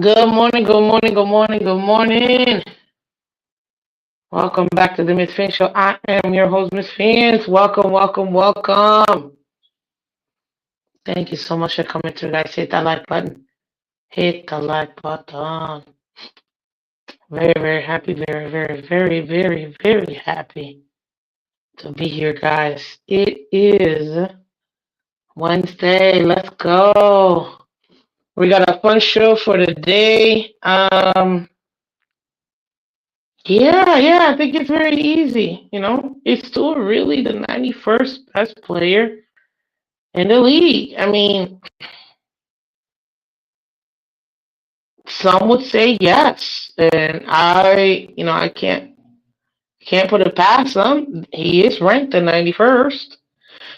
Good morning, good morning, good morning, good morning. Welcome back to the Miss Fin Show. I am your host, Miss Fins. Welcome, welcome, welcome. Thank you so much for coming through, guys. Hit that like button. Hit the like button. Very, very happy, very, very, very, very, very happy to be here, guys. It is Wednesday. Let's go. We got a fun show for today. Yeah, I think it's very easy. It's still really the 91st best player in the league. I mean, some would say yes, and I can't put it past him. He is ranked the 91st.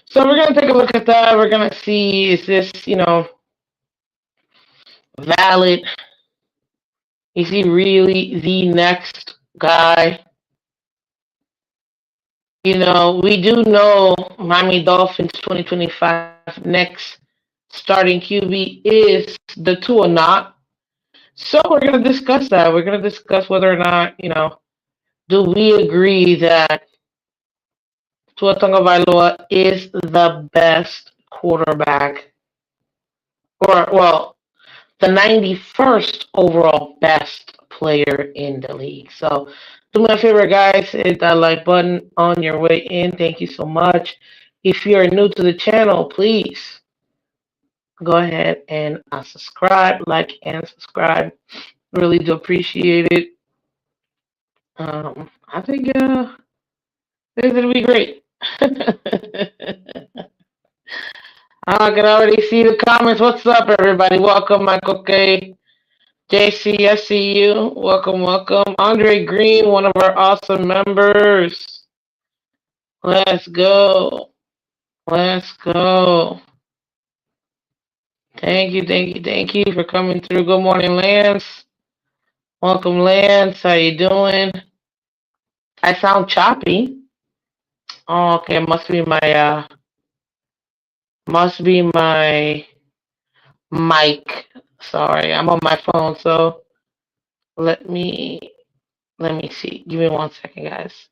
So we're gonna take a look at that. We're gonna see, is this valid? Is he really the next guy? We do know Miami Dolphins 2025 next starting QB is the two or not. So we're going to discuss that. We're going to discuss whether or not, do we agree that Tua Tagovailoa is the best quarterback, or, well, the 91st overall best player in the league. So do me a favor, guys, hit that like button on your way in. Thank you so much. If you're new to the channel, please go ahead and subscribe, like, and subscribe. Really do appreciate it. I think this is gonna be great. I can already see the comments. What's up, everybody? Welcome, Michael K. JC, I see you. Welcome, welcome. Andre Green, one of our awesome members. Let's go. Let's go. Thank you for coming through. Good morning, Lance. Welcome, Lance. How you doing? I sound choppy. Oh, okay. Must be my mic. Sorry, I'm on my phone, so let me let me see. Give me 1 second, guys.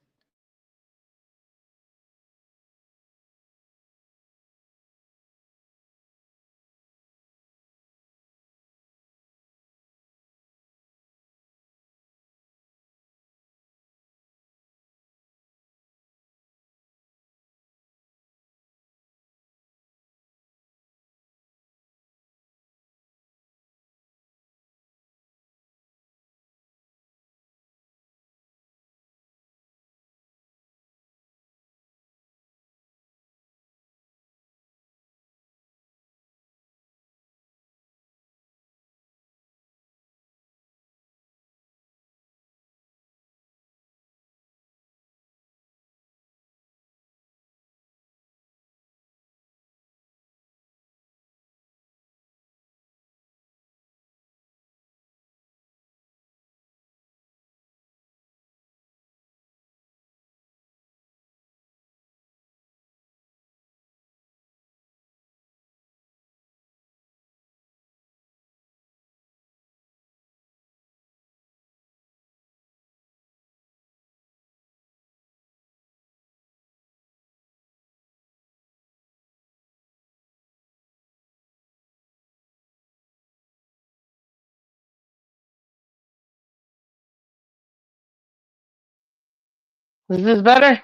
Is this better?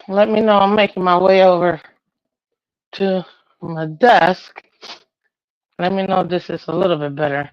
Let me know. I'm making my way over to my desk. Let me know if this is a little bit better.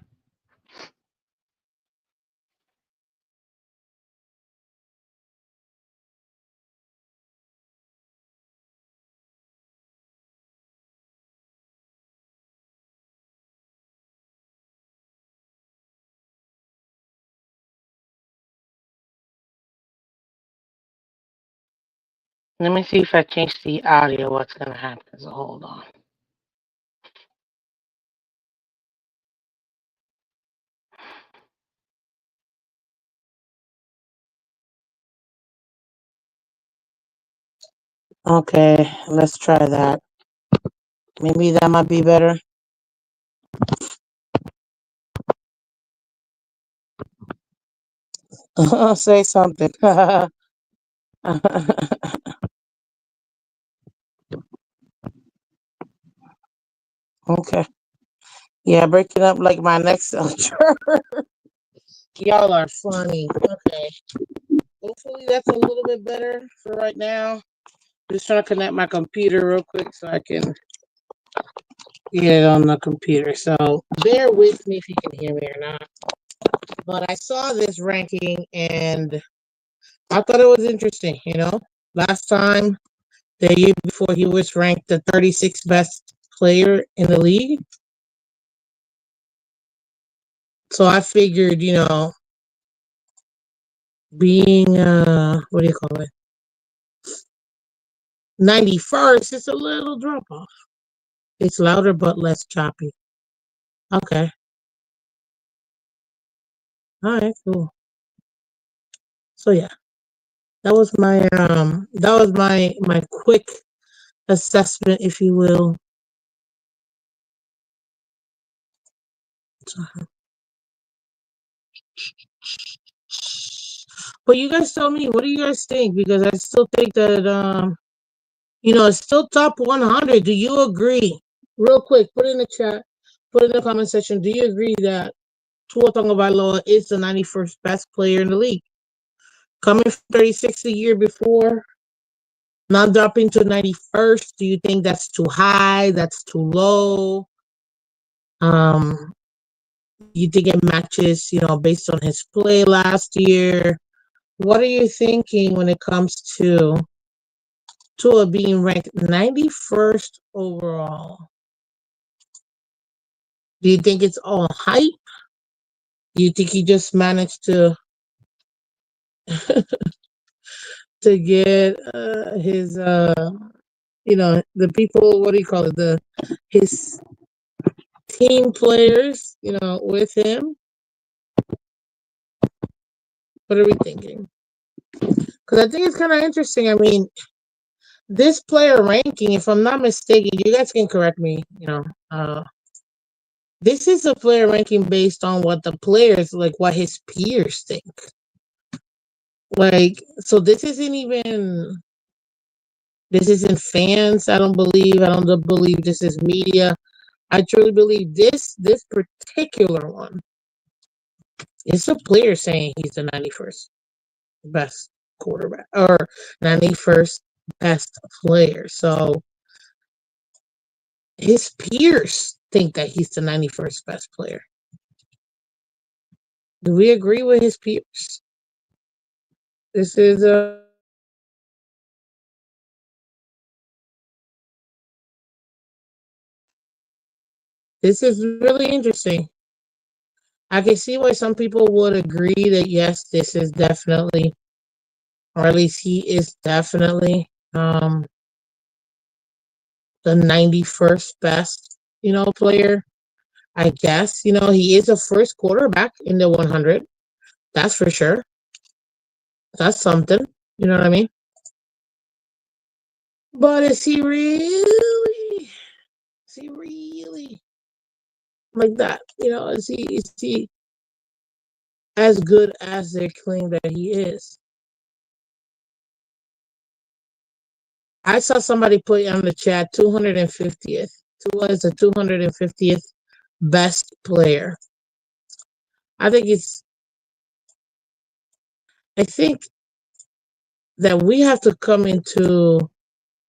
Let me see if I change the audio. What's gonna happen? So hold on. Okay, let's try that. Maybe that might be better. Say something. Okay. Yeah, breaking up like my next culture. Y'all are funny. Okay. Hopefully that's a little bit better for right now. Just trying to connect my computer real quick so I can get it on the computer. So bear with me if you can hear me or not. But I saw this ranking and I thought it was interesting, Last time, the year before, he was ranked the 36th best player in the league. So I figured, being what do you call it? 91st, it's a little drop off. It's louder but less choppy. Okay. All right, cool. So yeah, that was my quick assessment, if you will. But you guys tell me, what do you guys think? Because I still think that it's still top 100. Do you agree? Real quick, put it in the chat, put it in the comment section. Do you agree that Tua Tagovailoa is the 91st best player in the league? Coming from 36 the year before, not dropping to 91st. Do you think that's too high? That's too low? Um, you think it matches, based on his play last year? What are you thinking when it comes to Tua being ranked 91st overall? Do you think it's all hype? Do you think he just managed to get his the people, what do you call it, the his team players, with him? What are we thinking? Because I think it's kind of interesting. I mean, this player ranking, if I'm not mistaken, you guys can correct me. This is a player ranking based on what the players, like what his peers think. Like, so this isn't fans. I don't believe this is media. I truly believe this particular one is a player saying he's the 91st best quarterback or 91st best player. So his peers think that he's the 91st best player. Do we agree with his peers? This is this is really interesting. I can see why some people would agree that yes, this is definitely, or at least he is definitely, the 91st best, player. I guess, he is a first quarterback in the 100. That's for sure. That's something. You know what I mean? But is he really like that? Is he as good as they claim that he is? I saw somebody put on the chat 250th. Tua is the 250th best player. I think it's. I think that we have to come into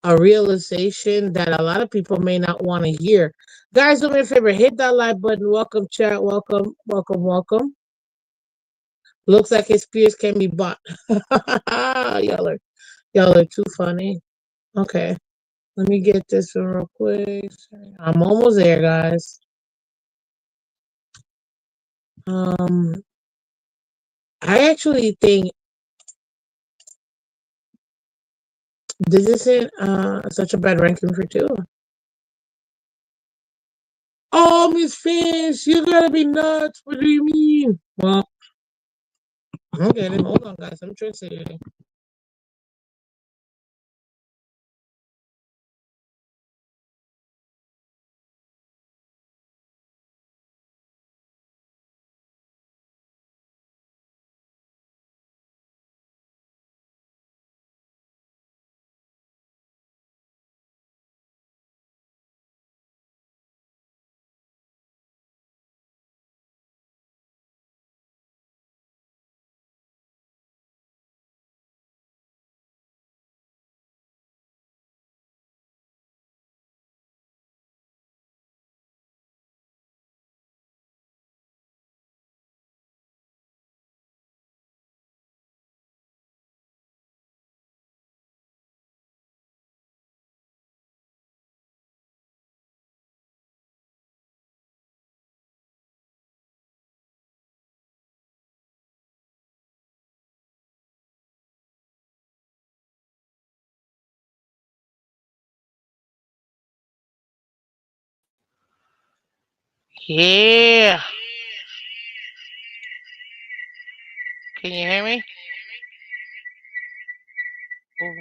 a realization that a lot of people may not want to hear. Guys, do me a favor, hit that like button. Welcome, chat. Welcome, welcome, welcome. Looks like his peers can be bought. y'all are too funny. Okay, let me get this one real quick. I'm almost there, guys. Um, I actually think this isn't such a bad ranking for two. Oh, Miss Finch, you gotta be nuts. What do you mean? Well, okay, then hold on, guys. I'm translating. Yeah. Can you hear me? Ooh.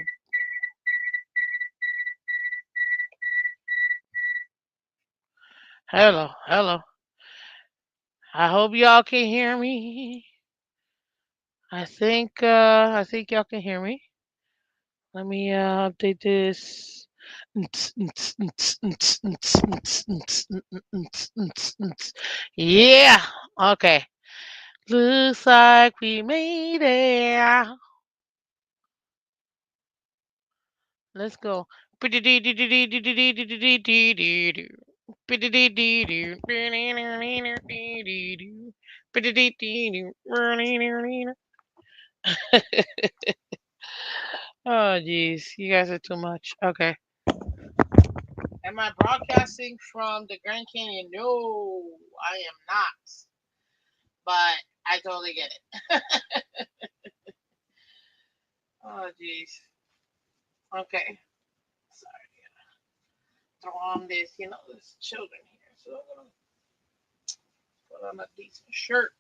Hello, hello. I hope y'all can hear me. I think y'all can hear me. Let me update this. Yeah. Okay. Looks like we made it. Let's go. Oh, jeez. You guys are too much. Okay. Am I broadcasting from the Grand Canyon? No, I am not. But I totally get it. Oh, jeez. Okay. Sorry. Throw on this. There's children here. So I'm going to put on a decent shirt.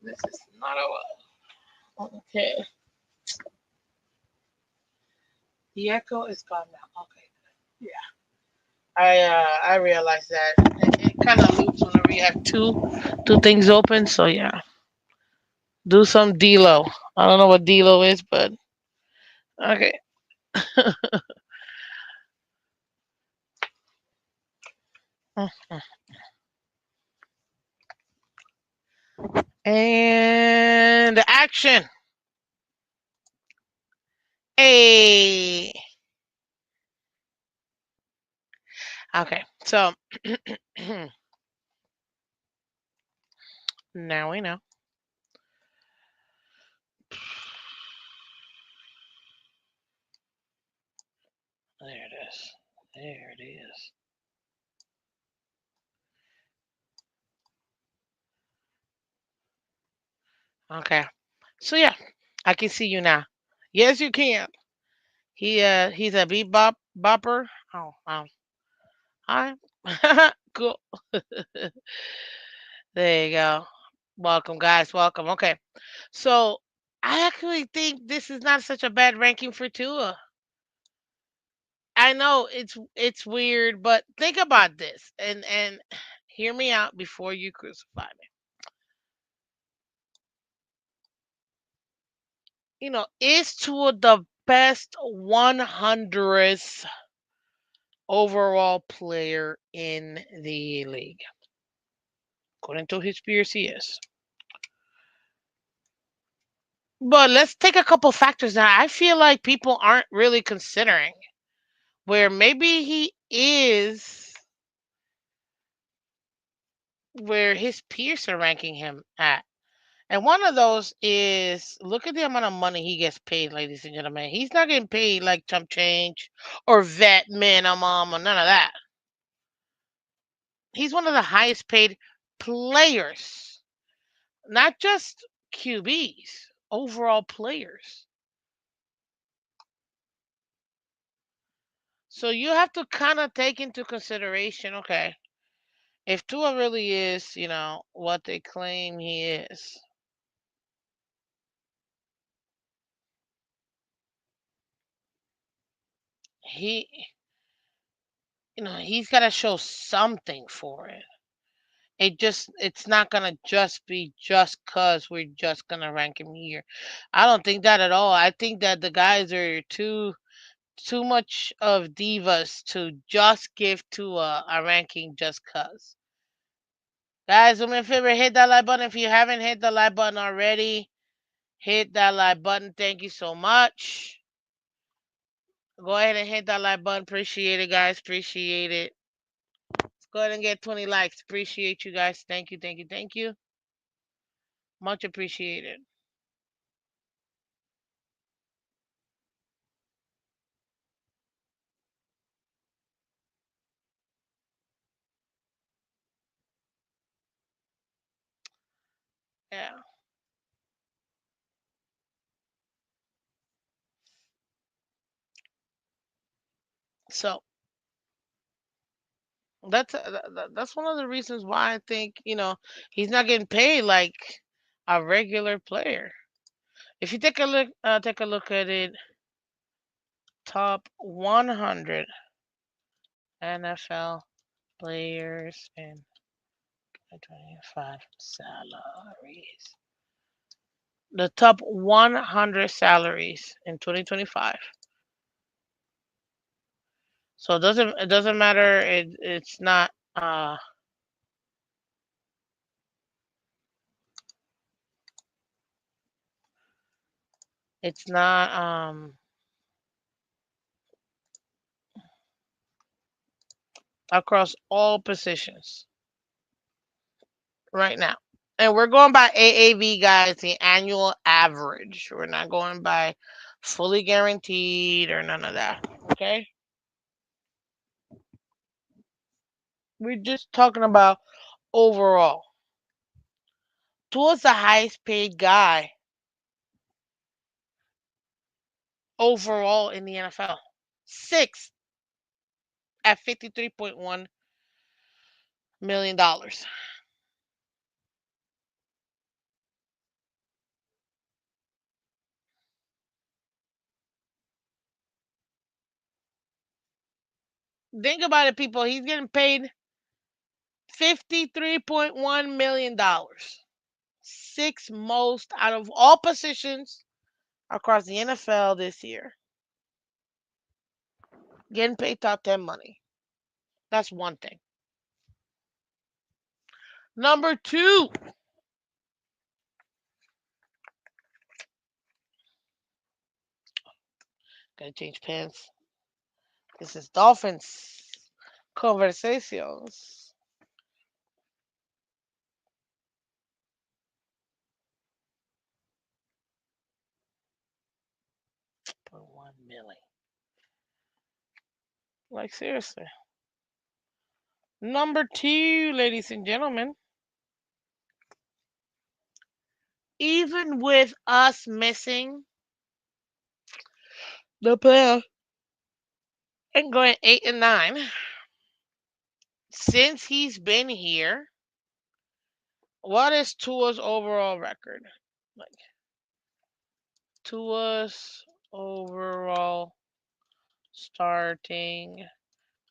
This is not a. Okay. The echo is gone now. Okay. Yeah. I realize that it kind of loops whenever you have two things open. So yeah, do some D-Lo. I don't know what D-Lo is, but okay. And action. Hey. Okay. So now we know. There it is. There it is. Okay. So yeah, I can see you now. Yes, you can. He's a bopper. Oh wow. Hi. Cool. There you go. Welcome, guys. Welcome. Okay. So I actually think this is not such a bad ranking for Tua. I know it's weird, but think about this and hear me out before you crucify me. Is Tua the best 100th overall player in the league? According to his peers, he is. But let's take a couple factors that I feel like people aren't really considering. Where maybe he is where his peers are ranking him at. And one of those is look at the amount of money he gets paid, ladies and gentlemen. He's not getting paid like chump change or vet minimum or none of that. He's one of the highest paid players, not just QBs, overall players. So you have to kind of take into consideration, okay, if Tua really is, what they claim he is, he, he's got to show something for it. It's not gonna just be just cause we're just gonna rank him here. I don't think that at all. I think that the guys are too much of divas to just give to a ranking just cause. Guys, do me a favor, hit that like button if you haven't hit the like button already. Hit that like button. Thank you so much. Go ahead and hit that like button. Appreciate it, guys. Appreciate it. Let's go ahead and get 20 likes. Appreciate you guys. Thank you, thank you, thank you. Much appreciated. Yeah. So That's one of the reasons why I think he's not getting paid like a regular player. If you take a look at it, top 100 NFL players in 2025 salaries. The top 100 salaries in 2025. So it doesn't matter. It's not across all positions right now. And we're going by AAV, guys, the annual average. We're not going by fully guaranteed or none of that. Okay? We're just talking about overall. Tua's the highest paid guy overall in the NFL. Sixth at $53.1 million. Think about it, people. He's getting paid $53.1 million. Sixth most out of all positions across the NFL this year. Getting paid top 10 money. That's one thing. Number two, gotta change pants. This is Dolphins conversations. 1 million. Like seriously. Number two, ladies and gentlemen. Even with us missing the playoff and going 8-9, since he's been here, what is Tua's overall record? Like Tua's overall starting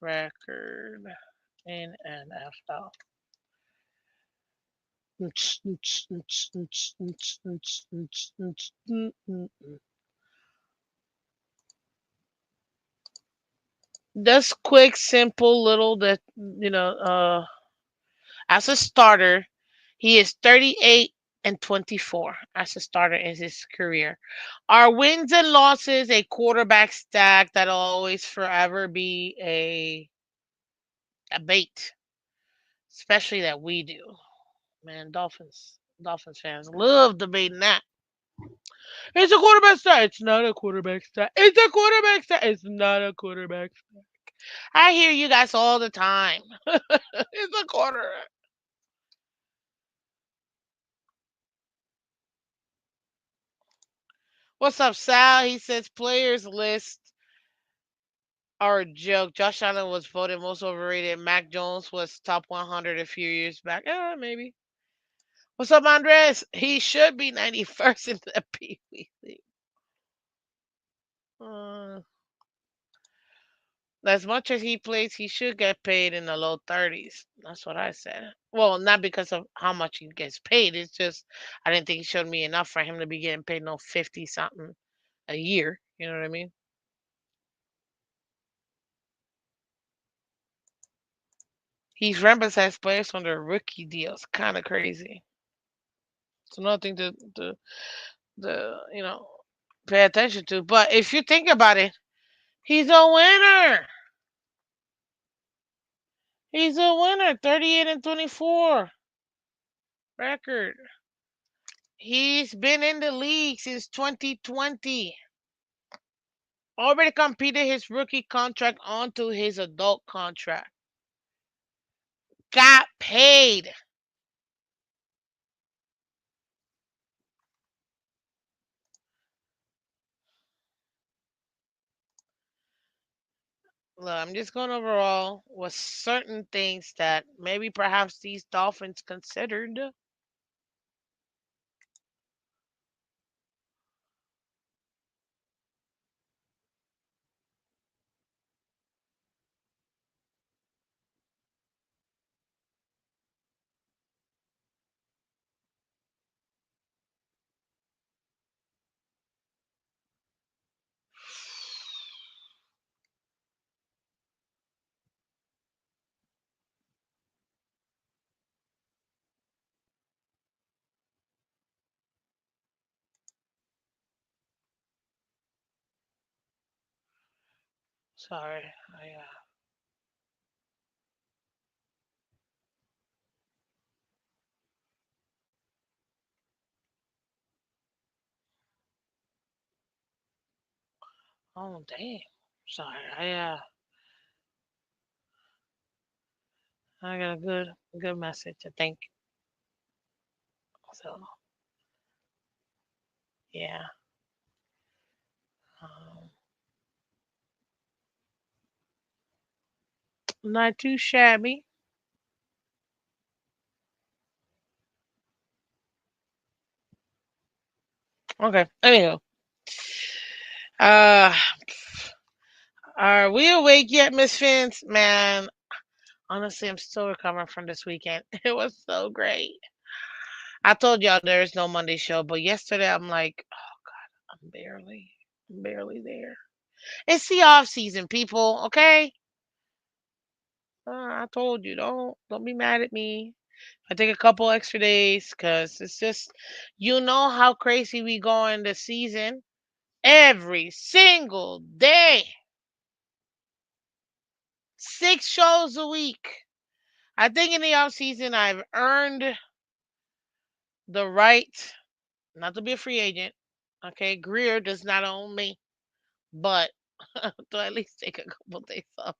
record in NFL. Just quick, simple, little that as a starter, he is 38-24 as a starter in his career. Our wins and losses, a quarterback stack that'll always forever be a bait, especially that we do. Man, Dolphins fans love debating that. It's a quarterback stat. It's not a quarterback stat. It's a quarterback stat. It's not a quarterback stat. I hear you guys all the time. It's a quarter. What's up, Sal? He says players list are a joke. Josh Allen was voted most overrated. Mac Jones was top 100 a few years back. Maybe. What's up, Andres? He should be 91st in the Pee Wee League. Uh, as much as he plays, he should get paid in the low 30s. That's what I said. Well, not because of how much he gets paid. It's just I didn't think he showed me enough for him to be getting paid no 50 something a year. You know what I mean? He's represented players on their rookie deals. Kind of crazy. It's another thing to pay attention to. But if you think about it, he's a winner. He's a winner. 38-24 record. He's been in the league since 2020. Already completed his rookie contract onto his adult contract. Got paid. Look, I'm just going overall with certain things that maybe perhaps these Dolphins considered. Sorry, oh damn, sorry, I got a good message. I think so. Yeah, um, not too shabby. Okay, anyhow, uh, are we awake yet, Miss Fins? Man, honestly, I'm still recovering from this weekend. It was so great. I told y'all there is no Monday show, but yesterday I'm like, I'm barely there. It's the off season, people. Okay, I told you, don't be mad at me. I take a couple extra days because it's just, you know how crazy we go in the season. Every single day, 6 shows a week. I think in the off season I've earned the right not to be a free agent. Okay, Greer does not own me, but to at least take a couple days off.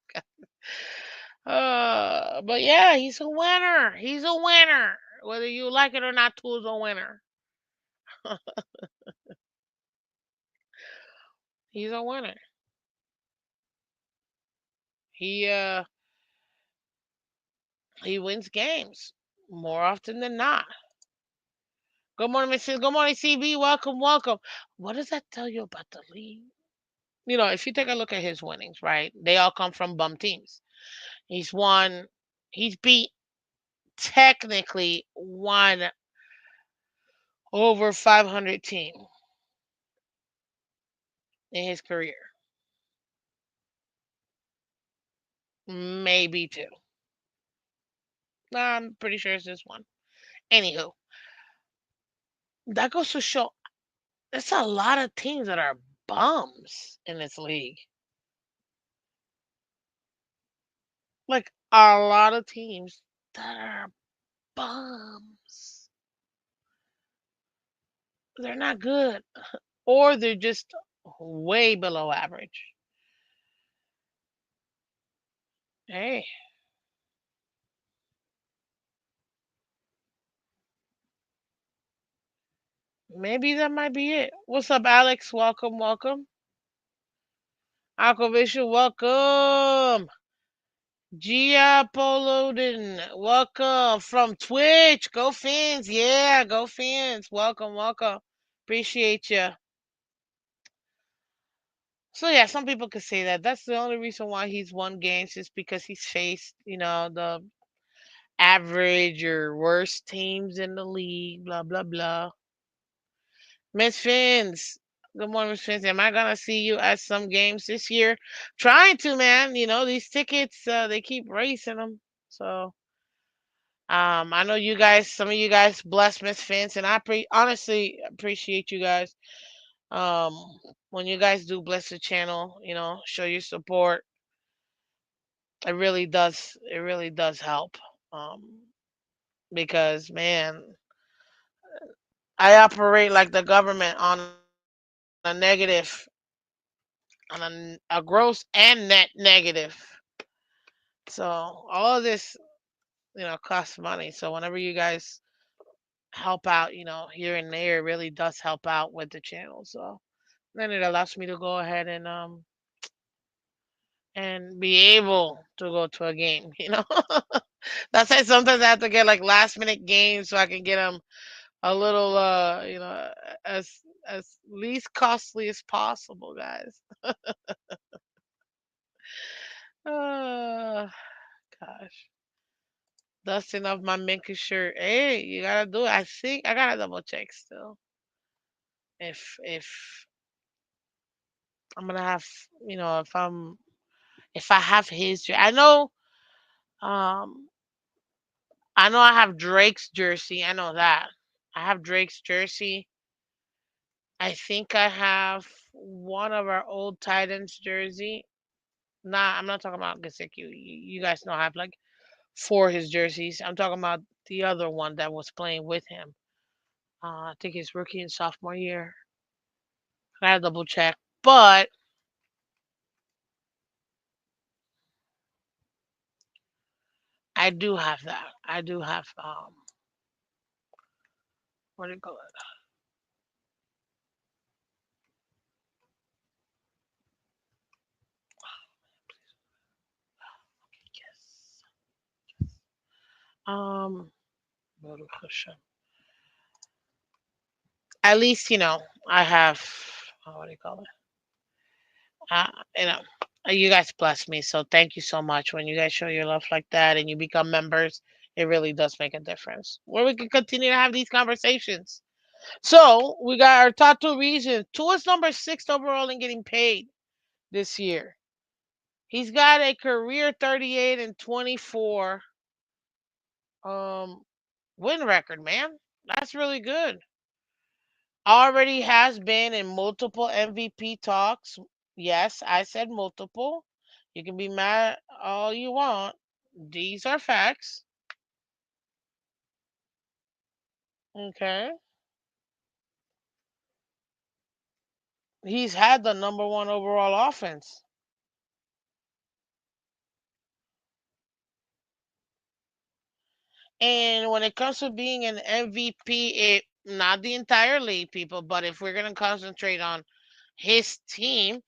But yeah, he's a winner. He's a winner. Whether you like it or not, Tool's a winner. He's a winner. He uh he wins games more often than not. Good morning, Mrs. Good morning, CB. Welcome, welcome. What does that tell you about the league? You know, if you take a look at his winnings, right? They all come from bum teams. He's won. He's beat technically one over 500 team in his career. Maybe two. I'm pretty sure it's just one. Anywho, that goes to show there's a lot of teams that are bums in this league. Like a lot of teams that are bums. They're not good, or they're just way below average. Hey, maybe that might be it. What's up, Alex? Welcome, welcome. Aquavision, welcome. Gia Polodin, welcome from Twitch. Go Fins, yeah, go Fins. Welcome, welcome. Appreciate you. So yeah, some people could say that that's the only reason why he's won games is because he's faced, the average or worst teams in the league. Blah blah blah. Miss Fins, good morning, Miss Fins. Am I gonna see you at some games this year? Trying to, man. You know these tickets, they keep racing them. So I know you guys, some of you guys bless Miss Fins, and I honestly appreciate you guys. Um, when you guys do bless the channel, show your support. It really does help. Um, because man, I operate like the government on a negative, on a gross and net negative. So all of this, costs money. So whenever you guys help out, here and there, it really does help out with the channel. So then it allows me to go ahead and and be able to go to a game. That's why sometimes I have to get like last minute games so I can get them a little, as least costly as possible, guys. Uh, Gosh, dusting off my minky shirt. Hey, you gotta do it. I think I gotta double check still. If I'm gonna have, if I have his, um, I know I have Drake's jersey. I know that. I have Drake's jersey. I think I have one of our old Titans jersey. Nah, I'm not talking about Gasecki. You guys know I have like four his jerseys. I'm talking about the other one that was playing with him. I think his rookie and sophomore year. I gotta double check. But I do have that. I do have what do you call it? Yes. Um what At least, I have what do you call it? Uh, you know, you guys bless me, so thank you so much. When you guys show your love like that and you become members, it really does make a difference. Where we can continue to have these conversations. So we got our top two reasons. Tua's number six overall in getting paid this year. He's got a career 38 and 24 um win record, man. That's really good. Already has been in multiple MVP talks. Yes, I said multiple. You can be mad all you want. These are facts. Okay. He's had the number one overall offense. And when it comes to being an MVP, not the entire league, people, but if we're going to concentrate on his team,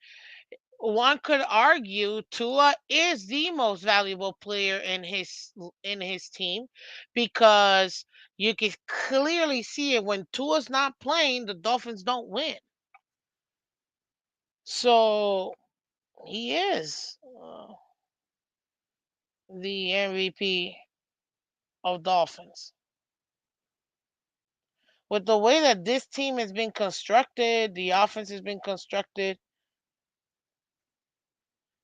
one could argue Tua is the most valuable player in his team because you can clearly see it when Tua's not playing, the Dolphins don't win. So he is the MVP of Dolphins. With the way that this team has been constructed, the offense has been constructed,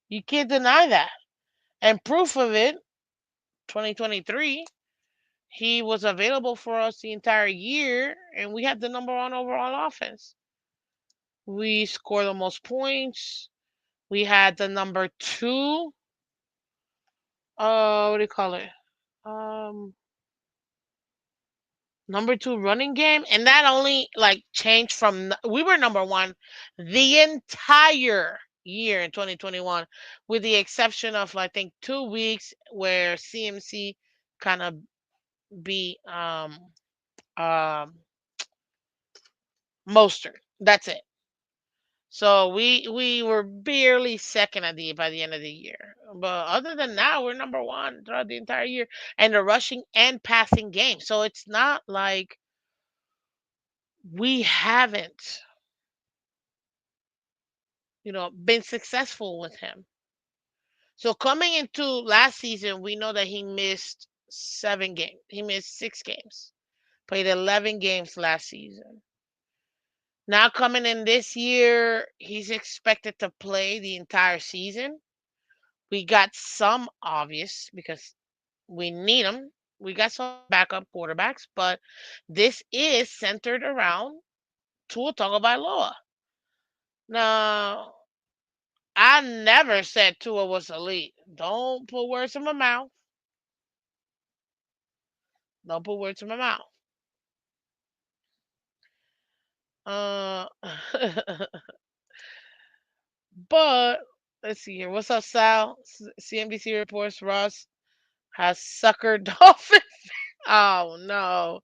you can't deny that. And proof of it, 2023, he was available for us the entire year, and we had the number one overall offense. We scored the most points. We had the number two, what do you call it? Um, Number two running game, and that only like changed from we were number one the entire year in 2021, with the exception of I think 2 weeks where CMC kind of beat um Mostert. That's it. So we were barely second at the by the end of the year. But other than that, we're number one throughout the entire year, and the rushing and passing game. So it's not like we haven't, been successful with him. So coming into last season, we know that he missed 7 games. He missed 6 games. Played 11 games last season. Now coming in this year, he's expected to play the entire season. We got some obvious because we need them. We got some backup quarterbacks, but this is centered around Tua Tagovailoa. Now, I never said Tua was elite. Don't put words in my mouth. Don't put words in my mouth. Uh, but let's see here. What's up, Sal? CNBC reports Ross has suckered Dolphin. Oh no,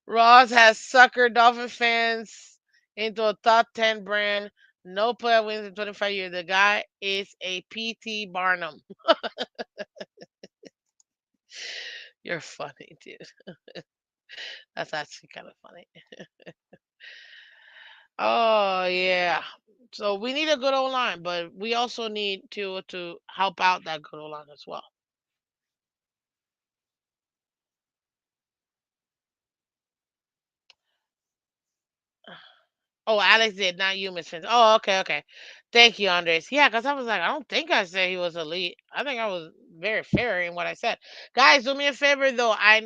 Ross has suckered Dolphin fans into a top 10 brand No player wins in 25 years. The guy is a PT Barnum. You're funny, dude. That's actually kind of funny. Oh yeah. So we need a good old line, but we also need to help out that good old line as well. Oh, Alex did, not you, Miss Fins. Oh, okay, okay. Thank you, Andres. Yeah, because I was like, I don't think I said he was elite. I think I was very fair in what I said. Guys, do me a favor though. I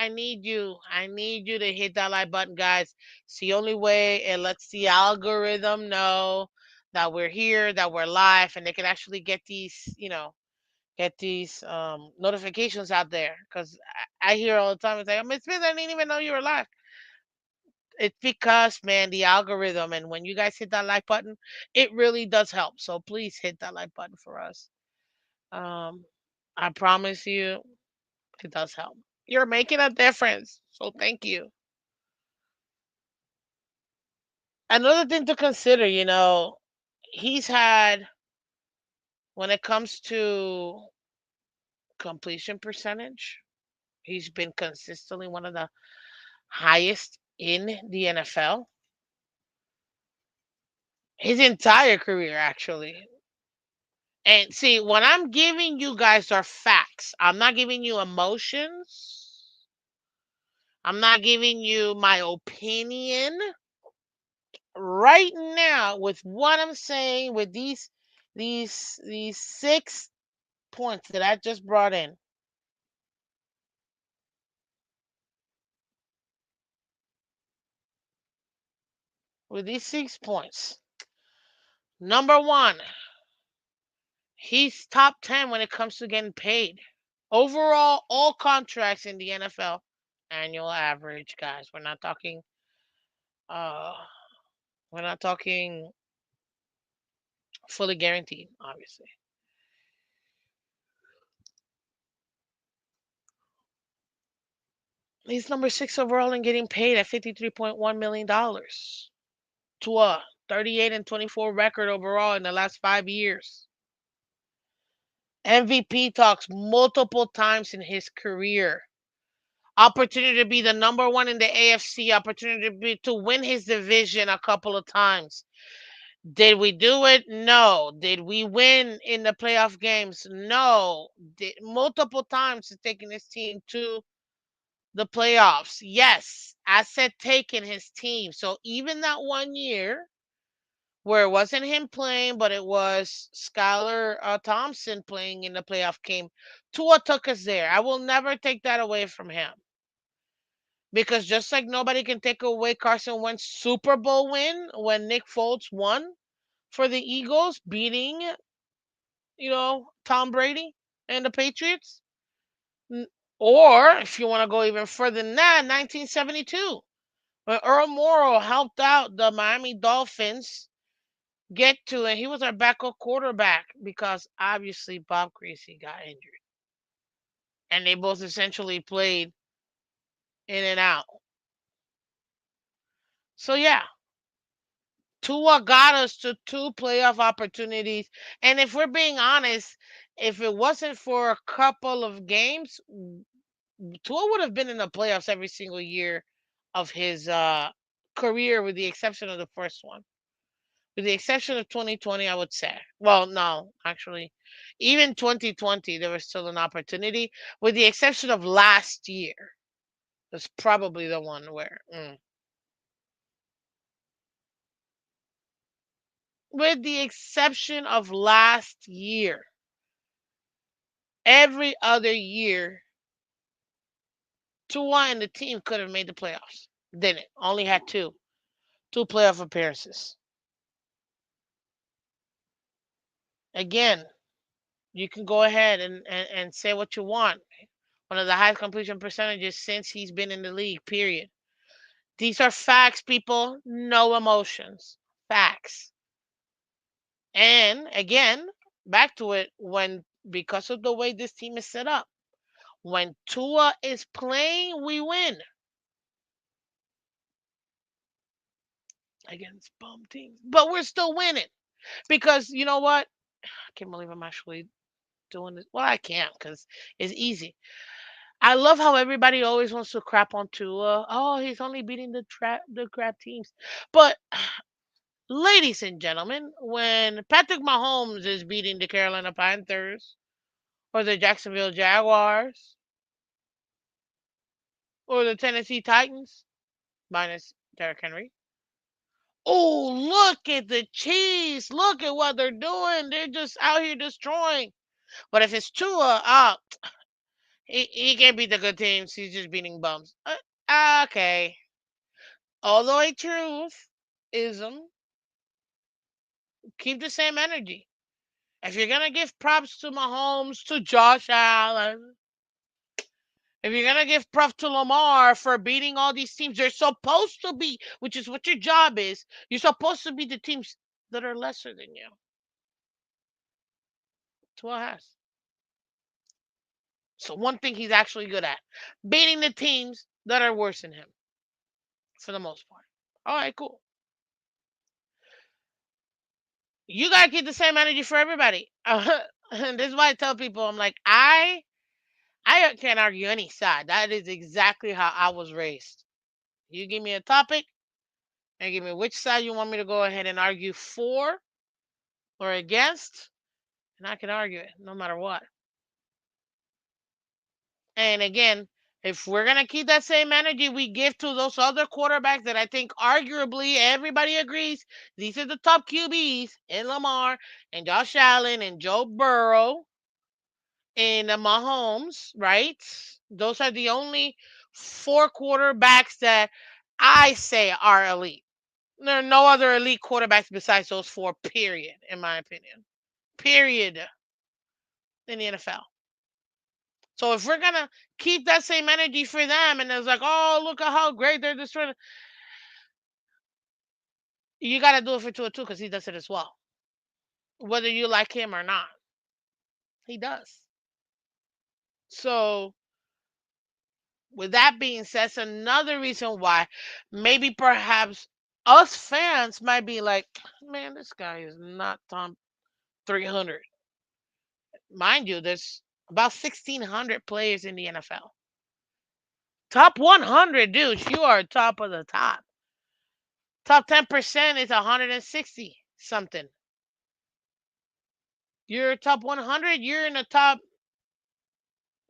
need you. I need you to hit that like button, guys. It's the only way it lets the algorithm know that we're here, that we're live, and they can actually get these, get these notifications out there. Because I hear all the time, it's like, Miss Fins, I didn't even know you were live. It's because, man, the algorithm, and when you guys hit that like button, it really does help. So please hit that like button for us. Um, I promise you, it does help. You're making a difference. So thank you. Another thing to consider, he's had, when it comes to completion percentage, he's been consistently one of the highest in the NFL his entire career, actually. And see, what I'm giving you guys are facts. I'm not giving you emotions. I'm not giving you my opinion. Right now, with what I'm saying, with these 6 points that I just brought in, with these 6 points, number one, he's top 10 when it comes to getting paid. Overall, all contracts in the NFL, annual average, guys. Uh we're not talking fully guaranteed, obviously. He's number 6 overall in getting paid at $53.1 million to a 38 and 24 record overall in the last 5 years. MVP talks multiple times in his career. Opportunity to be the number one in the AFC. Opportunity to win his division a couple of times. Did we do it? No. Did we win in the playoff games? No. Multiple times he's taking his team to the playoffs. Yes. I said taking his team. So even that one year where it wasn't him playing, but it was Skylar Thompson playing in the playoff game, Tua took us there. I will never take that away from him. Because just like nobody can take away Carson Wentz's Super Bowl win when Nick Foles won for the Eagles, beating, Tom Brady and the Patriots. Or if you want to go even further than that, 1972, when Earl Morrow helped out the Miami Dolphins get to, and he was our backup quarterback because obviously Bob Greasy got injured. And they both essentially played in and out. So yeah, Tua got us to 2 playoff opportunities. And if we're being honest, if it wasn't for a couple of games, Tua would have been in the playoffs every single year of his career, with the exception of the first one. With the exception of 2020, I would say. Well, no, actually, even 2020, there was still an opportunity. With the exception of last year, that's probably the one where. With the exception of last year, every other year, Tua and the team could have made the playoffs. Didn't. Only had two playoff appearances. Again, you can go ahead and say what you want. One of the highest completion percentages since he's been in the league, period. These are facts, people. No emotions. Facts. And again, back to it, because of the way this team is set up, when Tua is playing, we win. against bum teams. But we're still winning because you know what? I can't believe I'm actually doing this. Well, I can't because it's easy. I love how everybody always wants to crap on Tua. Oh, he's only beating the crap teams. But ladies and gentlemen, when Patrick Mahomes is beating the Carolina Panthers or the Jacksonville Jaguars or the Tennessee Titans, minus Derrick Henry. Oh, look at the Chiefs. Look at what they're doing. They're just out here destroying. But if it's Tua, he can't beat the good teams. He's just beating bums. Okay. Although a truth ism, keep the same energy. If you're gonna give props to Mahomes, to Josh Allen, if you're gonna give props to Lamar for beating all these teams, you're supposed to be, which is what your job is. You're supposed to be the teams that are lesser than you. Tua has. So one thing he's actually good at, beating the teams that are worse than him, for the most part. All right, cool. You gotta keep the same energy for everybody. And this is why I tell people, I'm like, I can't argue any side. That is exactly how I was raised. You give me a topic and give me which side you want me to go ahead and argue for or against, and I can argue it no matter what. And again, if we're gonna keep that same energy we give to those other quarterbacks that I think arguably everybody agrees these are the top QBs in Lamar and Josh Allen and Joe Burrow and Mahomes, right? Those are the only four quarterbacks that I say are elite. There are no other elite quarterbacks besides those four, period, in my opinion. Period. In the NFL. So if we're gonna keep that same energy for them, and it's like, oh, look at how great they're destroying, you gotta do it for Tua too, because he does it as well. Whether you like him or not, he does. So with that being said, that's another reason why maybe perhaps us fans might be like, man, this guy is not top 300. Mind you, there's about 1,600 players in the NFL. Top 100, dude, you are top of the top. Top 10% is 160 something. You're top 100, you're in the top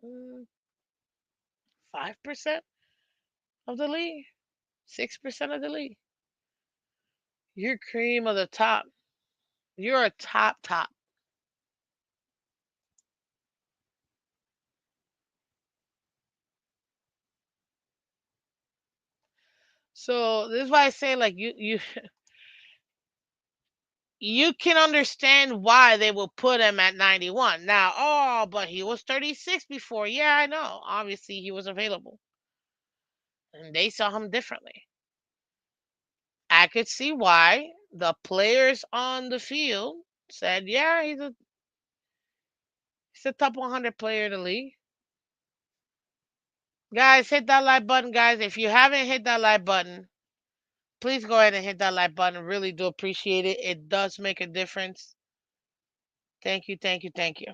5% of the league, 6% of the league. You're cream of the top. You're a top. So this is why I say like you can understand why they will put him at 91. Now, oh, but he was 36 before. Yeah, I know. Obviously, he was available. And they saw him differently. I could see why the players on the field said, yeah, he's a top 100 player in the league. Guys, hit that like button, guys. If you haven't hit that like button, please go ahead and hit that like button. Really do appreciate it. It does make a difference. Thank you, thank you, thank you.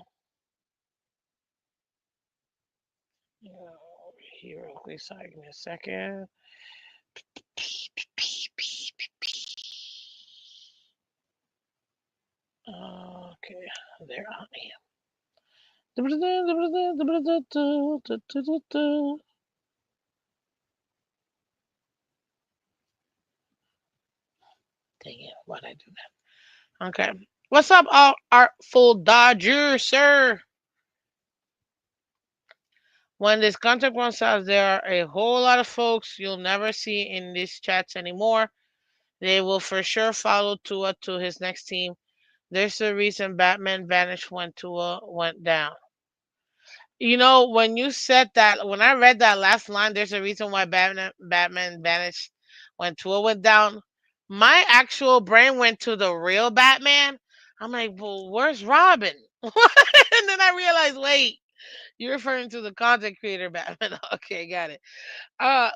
Over here real quick. Sorry, give me a second. Okay, there I am. Dang it, why'd I do that? Okay. What's up, artful Dodger, sir? When this contract runs out, there are a whole lot of folks you'll never see in these chats anymore. They will for sure follow Tua to his next team. There's the reason Batman vanished when Tua went down. You know, when you said that, when I read that last line, there's a reason why Batman vanished when Tua went down. My actual brain went to the real Batman. I'm like, well, where's Robin? And then I realized, wait, you're referring to the content creator Batman. Okay, got it.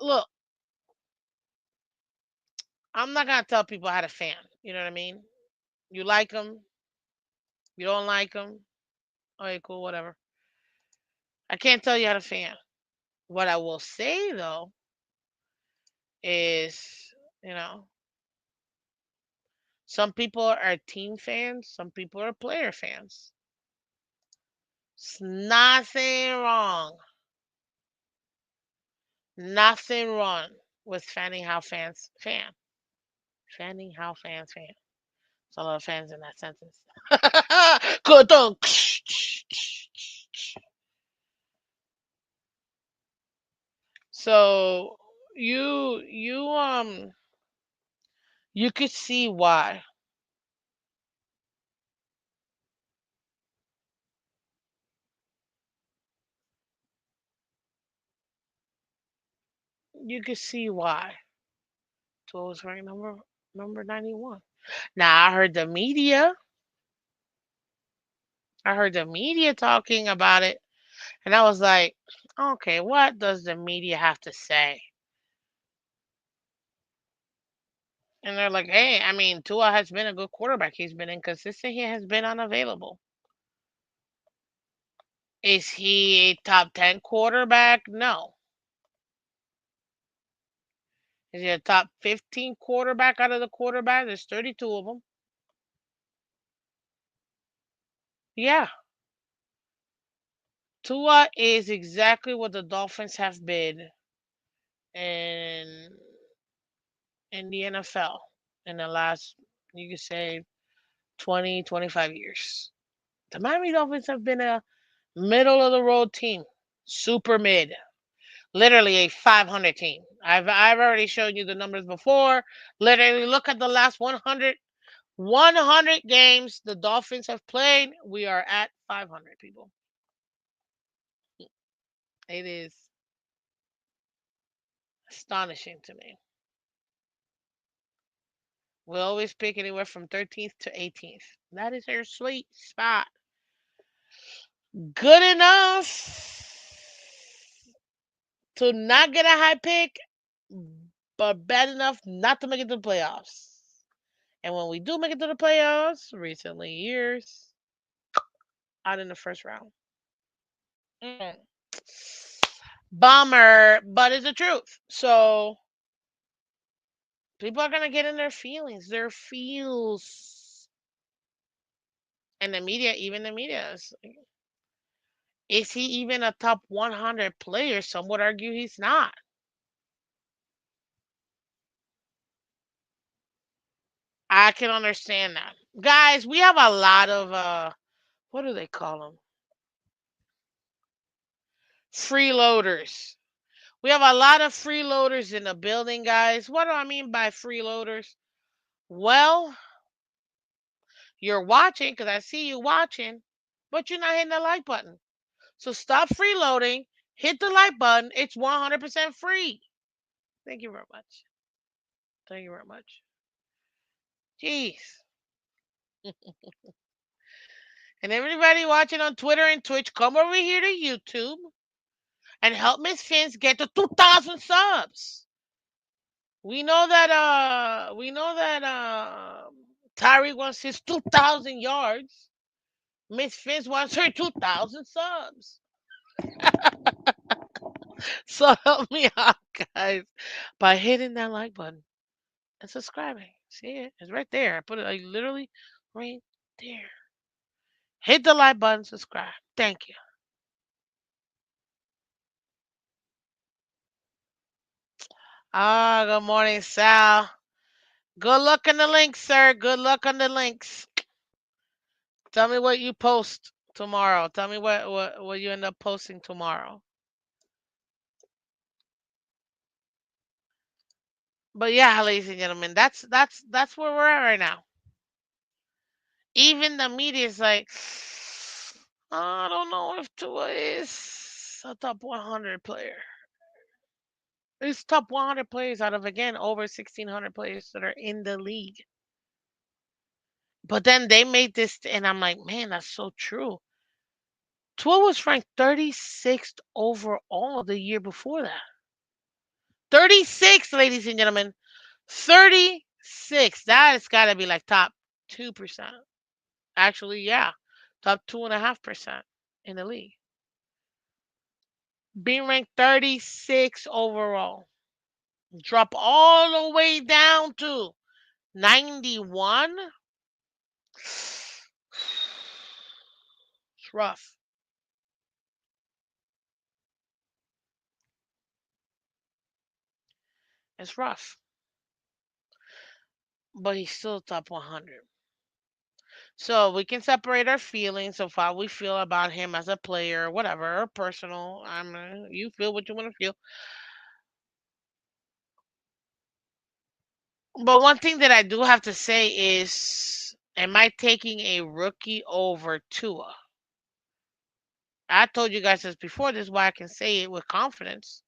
Look, I'm not gonna tell people how to fan. You know what I mean? You like them, you don't like them. Okay, cool, whatever. I can't tell you how to fan. What I will say though is, you know, some people are team fans, some people are player fans. It's nothing wrong, nothing wrong with fanning how fans fan. Fanning how fans fan. There's a lot of fans in that sentence. Good dog. So you you could see why. You could see why. So it was ranked number 91. Now I heard the media talking about it, and I was like, okay, what does the media have to say? And they're like, hey, I mean, Tua has been a good quarterback. He's been inconsistent. He has been unavailable. Is he a top 10 quarterback? No. Is he a top 15 quarterback out of the quarterbacks? There's 32 of them. Yeah. Tua is exactly what the Dolphins have been in the NFL in the last, you could say, 20, 25 years. The Miami Dolphins have been a middle of the road team, super mid, literally a 500 team. I've already shown you the numbers before. Literally, look at the last 100 games the Dolphins have played. We are at 500 people. It is astonishing to me. We always pick anywhere from 13th to 18th. That is our sweet spot. Good enough to not get a high pick, but bad enough not to make it to the playoffs. And when we do make it to the playoffs, recently years, out in the first round. Mm. Bummer, but it's the truth. So people are gonna get in their feelings, their feels. And the media, even the media, is he even a top 100 player? Some would argue he's not. I can understand that. Guys, we have a lot of what do they call them? Freeloaders. We have a lot of freeloaders in the building, guys. What do I mean by freeloaders? Well, you're watching because I see you watching, but you're not hitting the like button. So stop freeloading, hit the like button. It's 100% free. Thank you very much. Thank you very much. Jeez. And everybody watching on Twitter and Twitch, come over here to YouTube and help Miss Phins get to 2,000 subs. We know that Tyree wants his 2,000 yards. Miss Phins wants her 2,000 subs. So help me out, guys, by hitting that like button and subscribing. See it? It's right there. I put it like literally right there. Hit the like button, subscribe. Thank you. Ah, good morning, Sal. Good luck on the links, sir. Good luck on the links. Tell me what you post tomorrow. Tell me what you end up posting tomorrow. But yeah, ladies and gentlemen, that's where we're at right now. Even the media is like, I don't know if Tua is a top 100 player. It's top 100 players out of again over 1,600 players that are in the league. But then they made this, and I'm like, man, that's so true. Tua was ranked 36th overall the year before that. 36, ladies and gentlemen. 36. That has got to be like top 2%. Actually, yeah, top 2.5% in the league. Being ranked 36 overall. Drop all the way down to 91. It's rough. It's rough. But he's still top 100. So we can separate our feelings of how we feel about him as a player, whatever, personal. You feel what you want to feel. But one thing that I do have to say is, am I taking a rookie over Tua? I told you guys this before. This is why I can say it with confidence.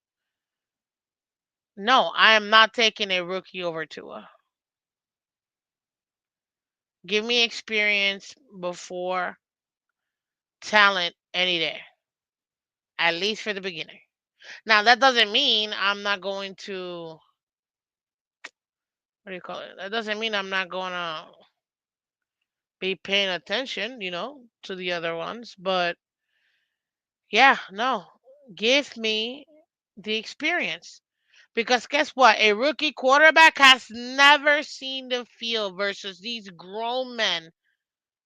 No, I am not taking a rookie over Tua. Give me experience before talent any day, at least for the beginning. Now, that doesn't mean I'm not going to, what do you call it? That doesn't mean I'm not going to be paying attention, to the other ones. But yeah, no, give me the experience. Because guess what? A rookie quarterback has never seen the field versus these grown men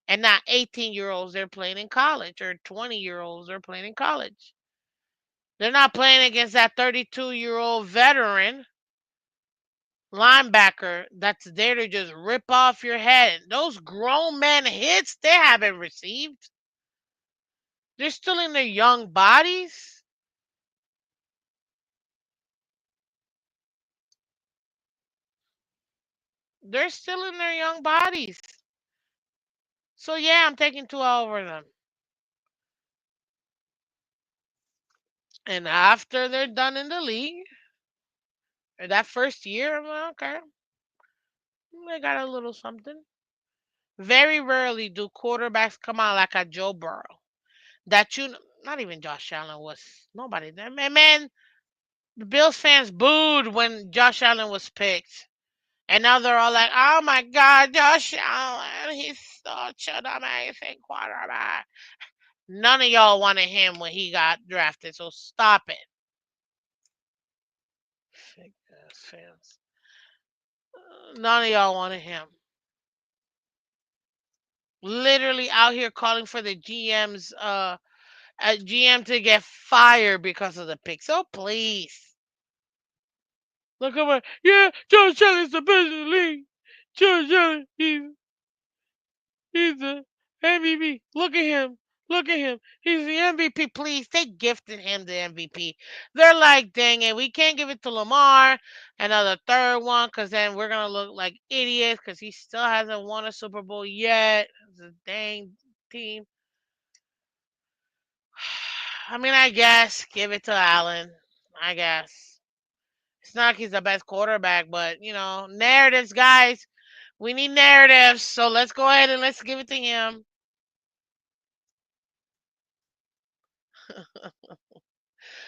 and not 18-year-olds they're playing in college or 20-year-olds they're playing in college. They're not playing against that 32-year-old veteran linebacker that's there to just rip off your head. Those grown men hits they haven't received. They're still in their young bodies. They're still in their young bodies. So yeah, I'm taking two over them. And after they're done in the league, or that first year, I'm like, okay, they got a little something. Very rarely do quarterbacks come out like a Joe Burrow. Not even Josh Allen was nobody. Man, the Bills fans booed when Josh Allen was picked. And now they're all like, oh my God, Josh Allen, he's such an amazing quarterback. None of y'all wanted him when he got drafted, so stop it. Fake ass fans. None of y'all wanted him. Literally out here calling for the GM to get fired because of the pick. So please. Look over. Yeah, Josh Allen's the best in the league. Josh Allen, he's the MVP. Look at him. Look at him. He's the MVP. Please, they gifted him the MVP. They're like, dang it, we can't give it to Lamar, another third one, because then we're going to look like idiots because he still hasn't won a Super Bowl yet. It's a dang team. I mean, I guess give it to Allen. I guess. It's not like he's the best quarterback, but, narratives, guys. We need narratives, so let's go ahead and let's give it to him.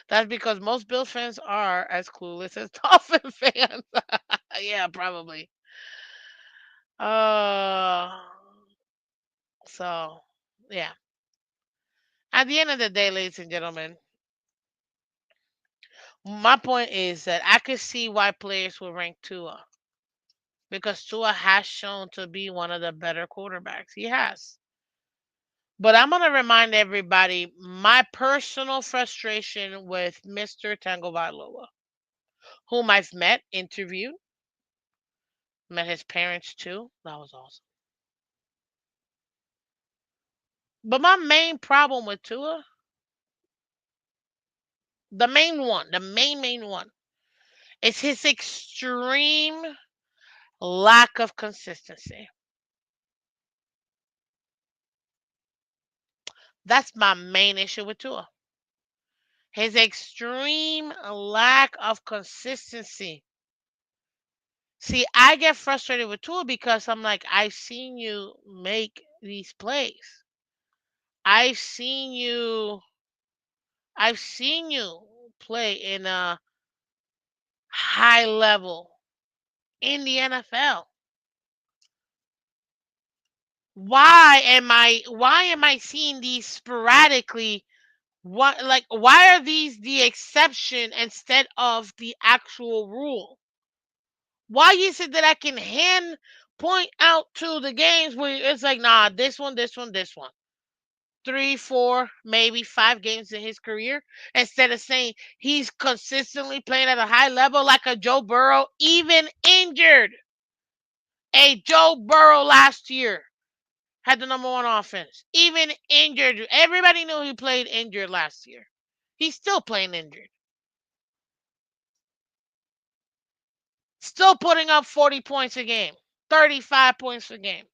That's because most Bills fans are as clueless as Dolphin fans. Yeah, probably. Uh, so, yeah. At the end of the day, ladies and gentlemen, my point is that I could see why players will rank Tua because Tua has shown to be one of the better quarterbacks. He has. But I'm going to remind everybody my personal frustration with Mr. Tagovailoa, whom I've met, interviewed, met his parents too. That was awesome. But my main problem with Tua, the main one, the main one, is his extreme lack of consistency. That's my main issue with Tua. His extreme lack of consistency. See, I get frustrated with Tua because I'm like, these plays. I've seen you I've seen you play in a high level in the NFL. Why am I seeing these sporadically? Why are these the exception instead of the actual rule? Why is it that I can hand point out to the games where it's like, nah, this one, this one, this one. Three, four, maybe five games in his career, instead of saying he's consistently playing at a high level like a Joe Burrow, even injured. A Joe Burrow last year had the number one offense, even injured. Everybody knew he played injured last year. He's still playing injured. Still putting up 40 points a game, 35 points a game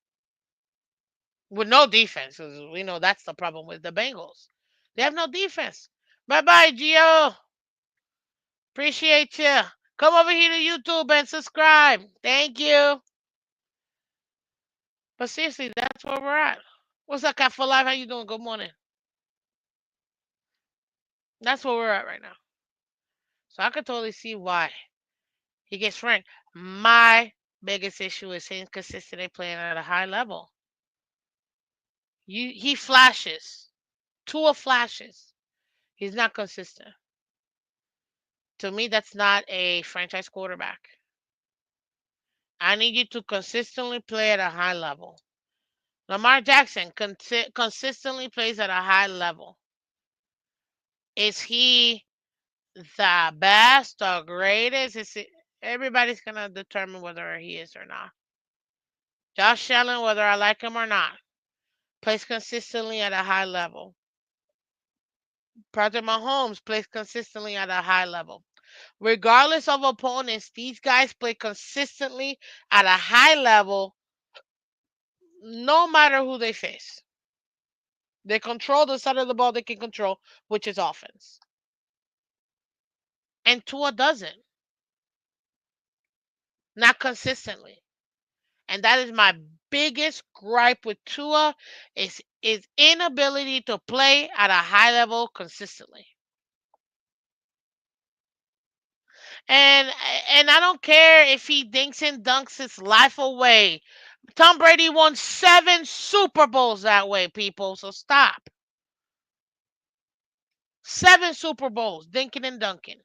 with no defense. 'Cause we know that's the problem with the Bengals. They have no defense. Bye bye, Gio. Appreciate you. Come over here to YouTube and subscribe. Thank you. But seriously, that's where we're at. What's up, Cat for Life? How you doing? Good morning. That's where we're at right now. So I could totally see why he gets ranked. My biggest issue is him consistently playing at a high level. He flashes. Tua flashes. He's not consistent. To me, that's not a franchise quarterback. I need you to consistently play at a high level. Lamar Jackson consistently plays at a high level. Is he the best or greatest? Everybody's gonna determine whether he is or not. Josh Allen, whether I like him or not, plays consistently at a high level. Patrick Mahomes plays consistently at a high level. Regardless of opponents, these guys play consistently at a high level no matter who they face. They control the side of the ball they can control, which is offense. And Tua doesn't. Not consistently. And that is my biggest gripe with Tua is inability to play at a high level consistently. And and I don't care if he dinks and dunks his life away. Tom Brady won 7 Super Bowls that way, people. So stop. 7 Super Bowls, dinking and dunking.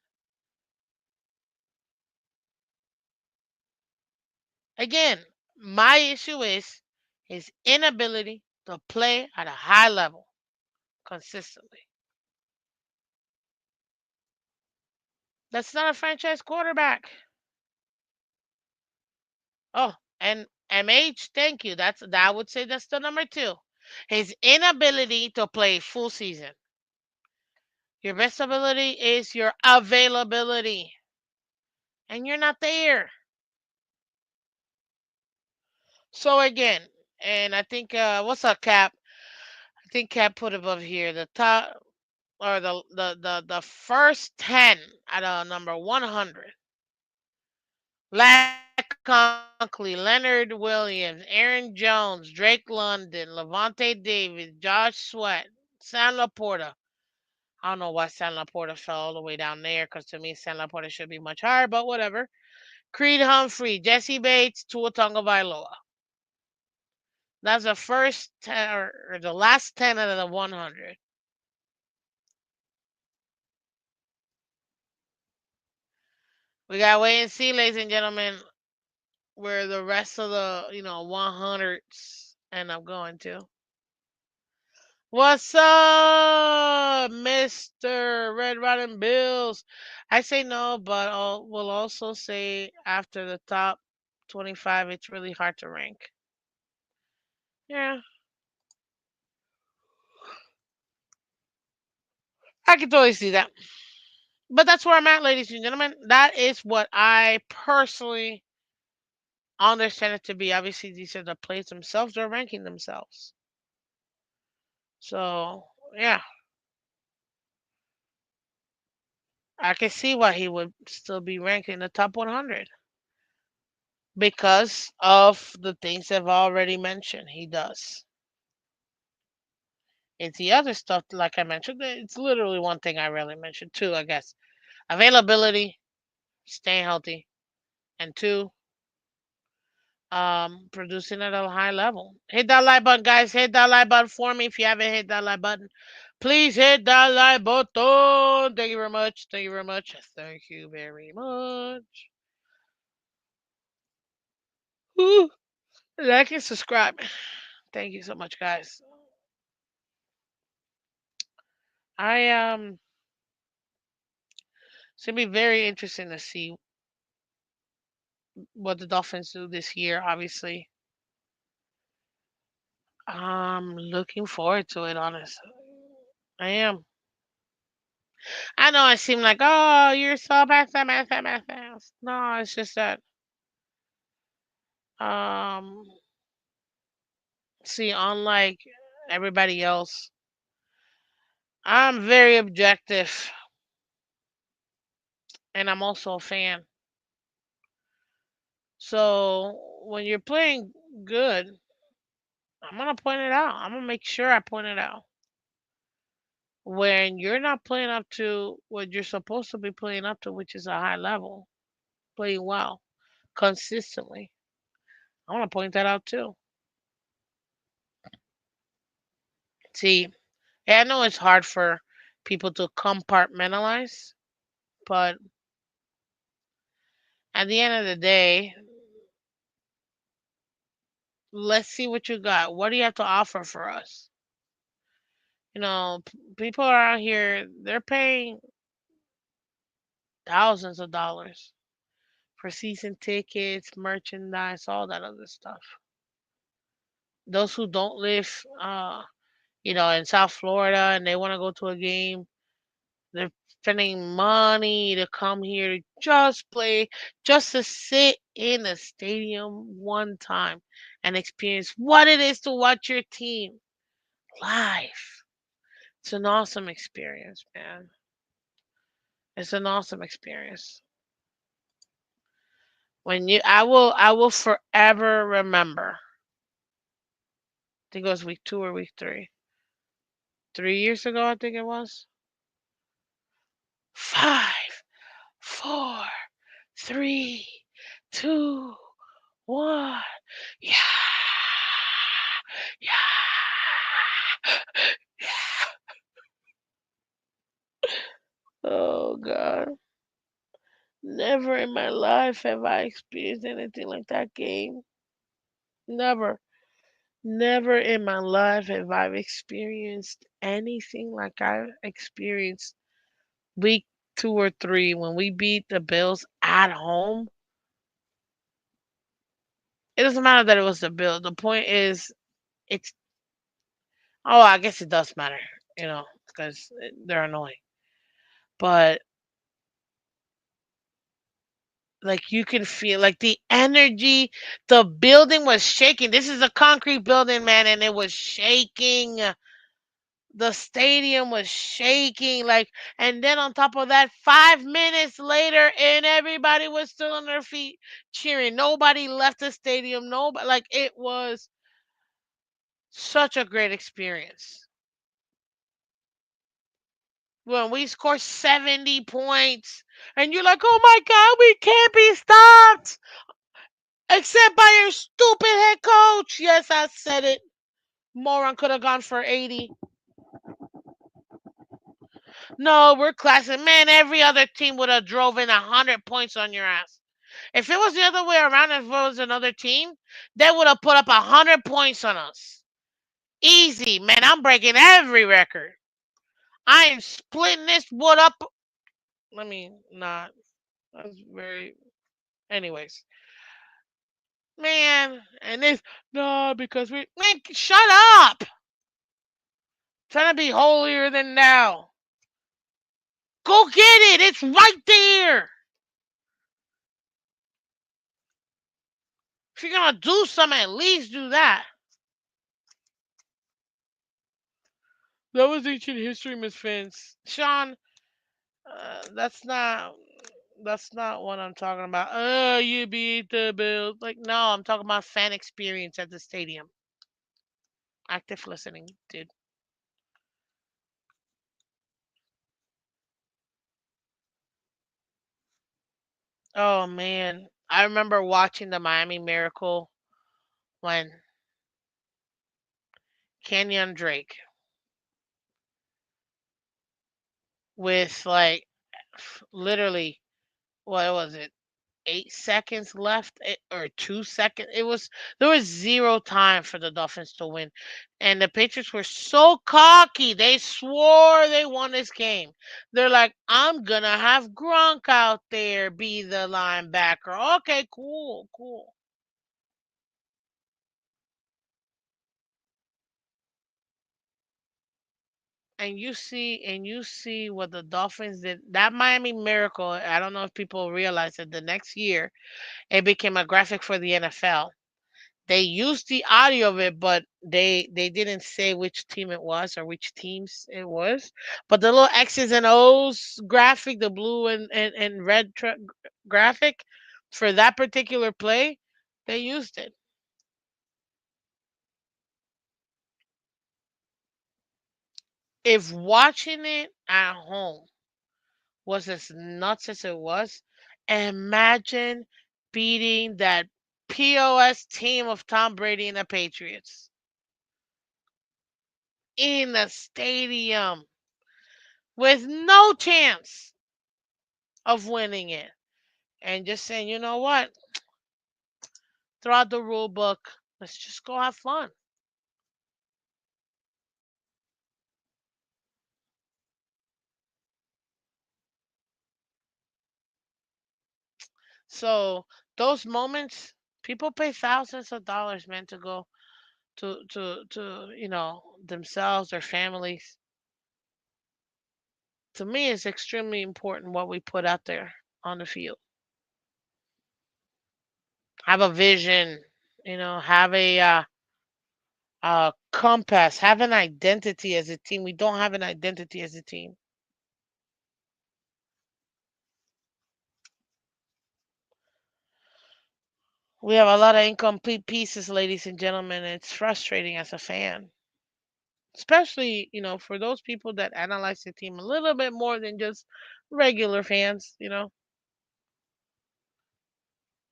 Again, my issue is his inability to play at a high level consistently. That's not a franchise quarterback. Oh, and MH, thank you. That I would say that's the number 2. His inability to play full season. Your best ability is your availability. And you're not there. So again, and I think what's up, Cap? I think Cap put above here the top or the first 10 out of number 100. Lack Conkley, Leonard Williams, Aaron Jones, Drake London, Levante David, Josh Sweat, San Laporta. I don't know why San Laporta fell all the way down there because to me San Laporta should be much higher, but whatever. Creed Humphrey, Jesse Bates, Tua Tagovailoa. That's the first 10 or the last 10 out of the 100. We got to wait and see, ladies and gentlemen, where the rest of the 100s end up going to. What's up, Mr. Red Riding Bills? I say no, but we'll also say after the top 25, it's really hard to rank. Yeah, I can totally see that. But that's where I'm at, ladies and gentlemen. That is what I personally understand it to be. Obviously, these are the plays themselves, they're ranking themselves. So, yeah, I can see why he would still be ranked in the top 100 because of the things I've already mentioned. He does. It's the other stuff, like I mentioned, it's literally one thing I really mentioned, too, I guess. Availability, staying healthy, and 2, producing at a high level. Hit that like button, guys. Hit that like button for me if you haven't hit that like button. Please hit that like button. Thank you very much. Thank you very much. Thank you very much. Woo. Like and subscribe. Thank you so much, guys. I It's gonna be very interesting to see what the Dolphins do this year. Obviously, I'm looking forward to it. Honestly, I am. I know I seem like, oh, you're so fast. No, it's just that, um, see, unlike everybody else, I'm very objective, and I'm also a fan. So when you're playing good, I'm gonna point it out. I'm gonna make sure I point it out. When you're not playing up to what you're supposed to be playing up to, which is a high level, playing well, consistently, I want to point that out too. See, yeah, I know it's hard for people to compartmentalize, but at the end of the day, let's see what you got. What do you have to offer for us? People are out here, they're paying thousands of dollars for season tickets, merchandise, all that other stuff. Those who don't live, in South Florida and they want to go to a game, they're spending money to come here to just play, just to sit in a stadium one time and experience what it is to watch your team live. It's an awesome experience, man. It's an awesome experience. I will forever remember. I think it was week 2 or week 3. 3 years ago, I think it was. 5, 4, 3, 2, 1. Yeah. Yeah. Oh God. Never in my life have I experienced anything like that game. Never. Never in my life have I experienced anything like I experienced week 2 or 3 when we beat the Bills at home. It doesn't matter that it was the Bills. The point is, it's. Oh, I guess it does matter, because they're annoying. But like you can feel like the energy, the building was shaking. This is a concrete building, man, and it was shaking. The stadium was shaking, like, and then on top of that, 5 minutes later, and everybody was still on their feet cheering. Nobody left the stadium. Nobody, like, it was such a great experience. When we score 70 points, and you're like, oh my God, we can't be stopped. Except by your stupid head coach. Yes, I said it. Moron could have gone for 80. No, we're classic. Man, every other team would have drove in 100 points on your ass. If it was the other way around, if it was another team, they would have put up 100 points on us. Easy, man. I'm breaking every record. I am splitting this wood up. Let me not. That's very. Anyways, man, and this no because we man shut up. Trying to be holier than thou. Go get it. It's right there. If you're gonna do something, at least do that. That was ancient history, Miss Phins. Sean, that's not what I'm talking about. Oh, you beat the Bills. Like, no, I'm talking about fan experience at the stadium. Active listening, dude. Oh man, I remember watching the Miami Miracle. when Kenyon Drake, with like literally, what was it, 8 seconds left, or 2 seconds. There was zero time for the Dolphins to win, and the Patriots were so cocky. They swore they won this game. They're like, "I'm gonna have Gronk out there be the linebacker." Okay, cool, cool. And you see what the Dolphins did. That Miami Miracle. I don't know if people realize that the next year it became a graphic for the NFL. They used the audio of it, but they didn't say which team it was or which teams it was. But the little X's and O's graphic, the blue and red graphic for that particular play, they used it. If watching it at home was as nuts as it was, imagine beating that POS team of Tom Brady and the Patriots in the stadium with no chance of winning it, and just saying, you know what, throw out the rule book, let's just go have fun. So those moments, people pay thousands of dollars, man, to go to themselves, their families. To me, it's extremely important what we put out there on the field. Have a vision, have a compass, have an identity as a team. We don't have an identity as a team. We have a lot of incomplete pieces, ladies and gentlemen. It's frustrating as a fan, especially, for those people that analyze the team a little bit more than just regular fans. It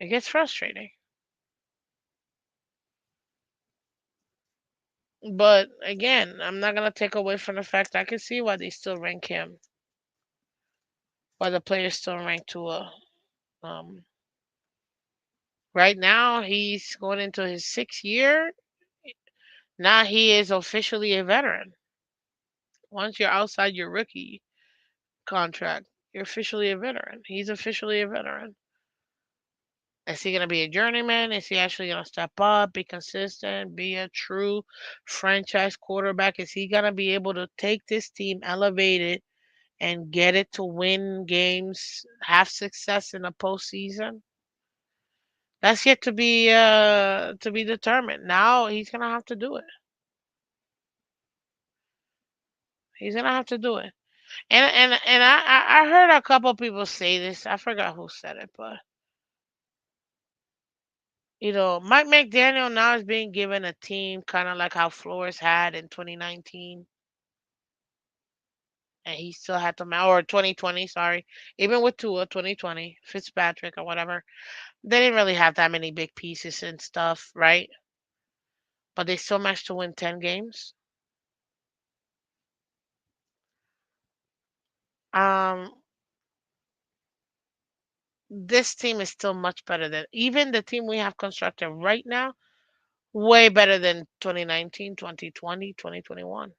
gets frustrating. But again, I'm not gonna take away from the fact I can see why they still rank him, why the players still rank Tua. Um, right now, he's going into his 6th year. Now he is officially a veteran. Once you're outside your rookie contract, you're officially a veteran. He's officially a veteran. Is he going to be a journeyman? Is he actually going to step up, be consistent, be a true franchise quarterback? Is he going to be able to take this team, elevate it, and get it to win games, have success in the postseason? That's yet to be determined. Now he's going to have to do it. He's going to have to do it. And I heard a couple people say this. I forgot who said it, but Mike McDaniel now is being given a team kind of like how Flores had in 2019, and he still had to or 2020, sorry. Even with Tua 2020, Fitzpatrick or whatever, they didn't really have that many big pieces and stuff, right? But they still managed to win 10 games. Um, this team is still much better than even the team we have constructed right now, way better than 2019, 2020, 2021.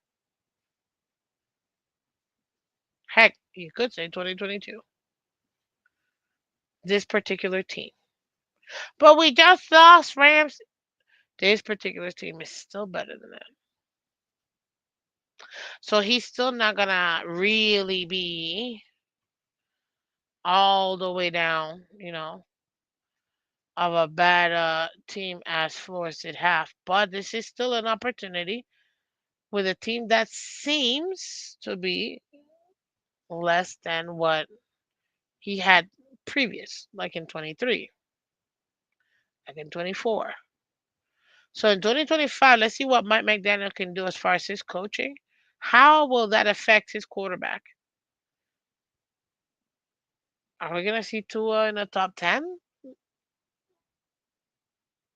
Heck, you could say 2022. This particular team. But we just lost Rams. This particular team is still better than that. So he's still not gonna really be all the way down, of a bad team as Flores did have. But this is still an opportunity with a team that seems to be less than what he had previous, like in 23, like in 24. So in 2025, let's see what Mike McDaniel can do as far as his coaching. How will that affect his quarterback? Are we gonna see Tua in the top 10?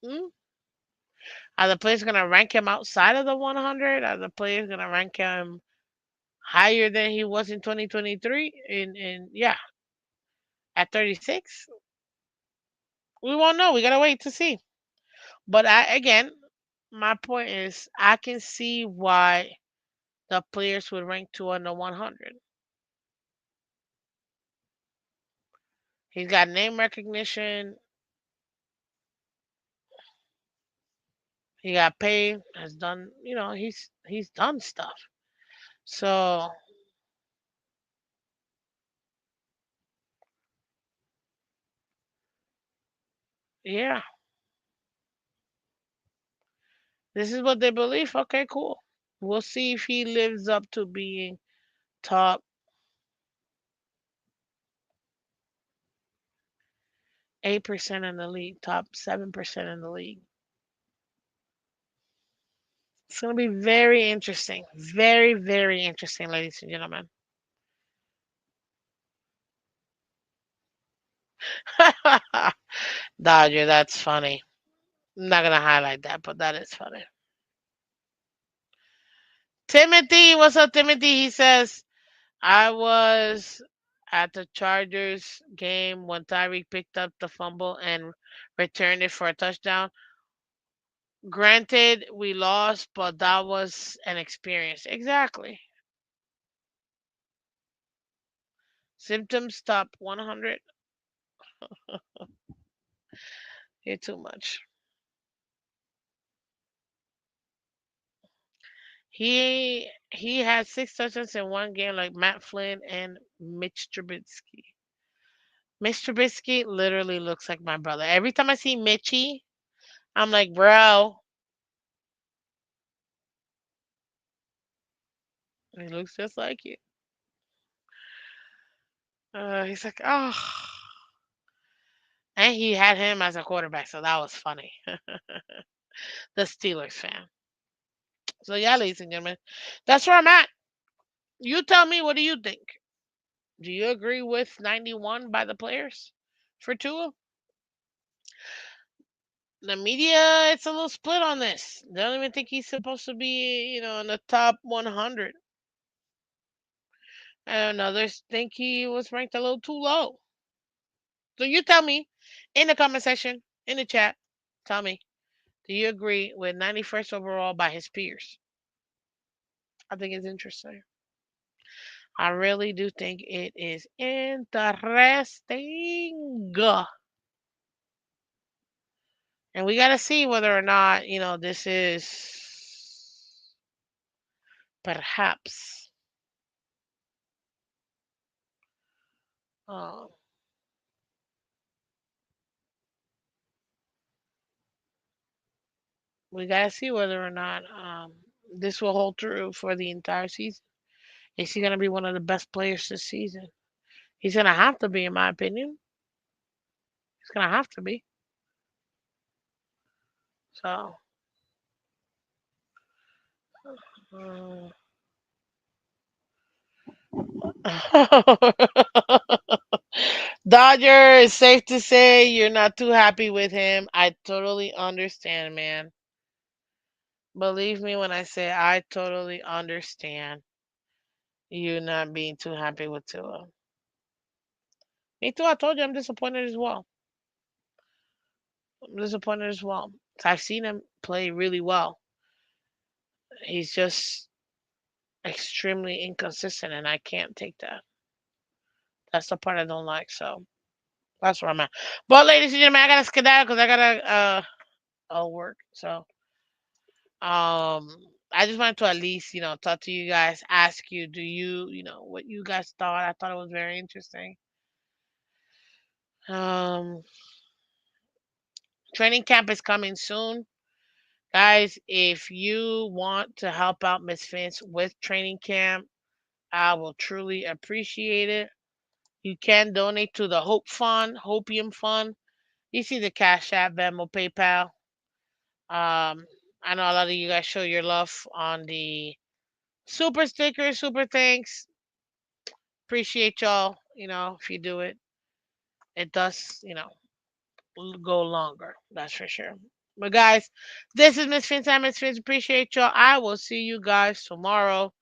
Mm? Are the players gonna rank him outside of the 100? Are the players gonna rank him higher than he was in 2023? In yeah, at 36, we won't know. We gotta wait to see. But again, my point is, I can see why the players would rank two on the 100. He's got name recognition. He got paid. Has done. He's done stuff. So yeah, this is what they believe. Okay, cool. We'll see if he lives up to being top 8% in the league, top 7% in the league. It's going to be very interesting. Very, very interesting, ladies and gentlemen. Dodger, that's funny. I'm not going to highlight that, but that is funny. Timothy, what's up, Timothy? He says, I was at the Chargers game when Tyreek picked up the fumble and returned it for a touchdown. Granted, we lost, but that was an experience. Exactly. Symptoms top 100. You're too much. He had six touchdowns in one game, like Matt Flynn and Mitch Trubisky. Mitch Trubisky literally looks like my brother. Every time I see Mitchy, I'm like, bro, he looks just like you. He's like, oh, and he had him as a quarterback, so that was funny. The Steelers fan. So yeah, ladies and gentlemen, that's where I'm at. You tell me, what do you think? Do you agree with 91 by the players for Tua? The media, it's a little split on this. They don't even think he's supposed to be, in the top 100. And others think he was ranked a little too low. So you tell me in the comment section, in the chat, tell me, do you agree with 91st overall by his peers? I think it's interesting. I really do think it is interesting. And we got to see whether or not, this is perhaps. Uh, we got to see whether or not this will hold true for the entire season. Is he going to be one of the best players this season? He's going to have to be, in my opinion. He's going to have to be. So. Uh, Dodger, it's safe to say you're not too happy with him. I totally understand, man. Believe me when I say I totally understand you not being too happy with Tua. Me too, I told you I'm disappointed as well. I'm disappointed as well. I've seen him play really well. He's just extremely inconsistent, and I can't take that. That's the part I don't like, so that's where I'm at. But, ladies and gentlemen, I gotta skedaddle because I gotta work. So, I just wanted to at least, talk to you guys, ask you, do you, what you guys thought. I thought it was very interesting. Um, Training camp is coming soon. Guys, if you want to help out Miss Phins with training camp, I will truly appreciate it. You can donate to the Hope Fund, Hopium Fund. You see the Cash App, Venmo, PayPal. I know a lot of you guys show your love on the super sticker, super thanks. Appreciate y'all. If you do it, it does, go longer. That's for sure. But guys, this is Miss Fins. I'm Miss Fins. Appreciate y'all. I will see you guys tomorrow.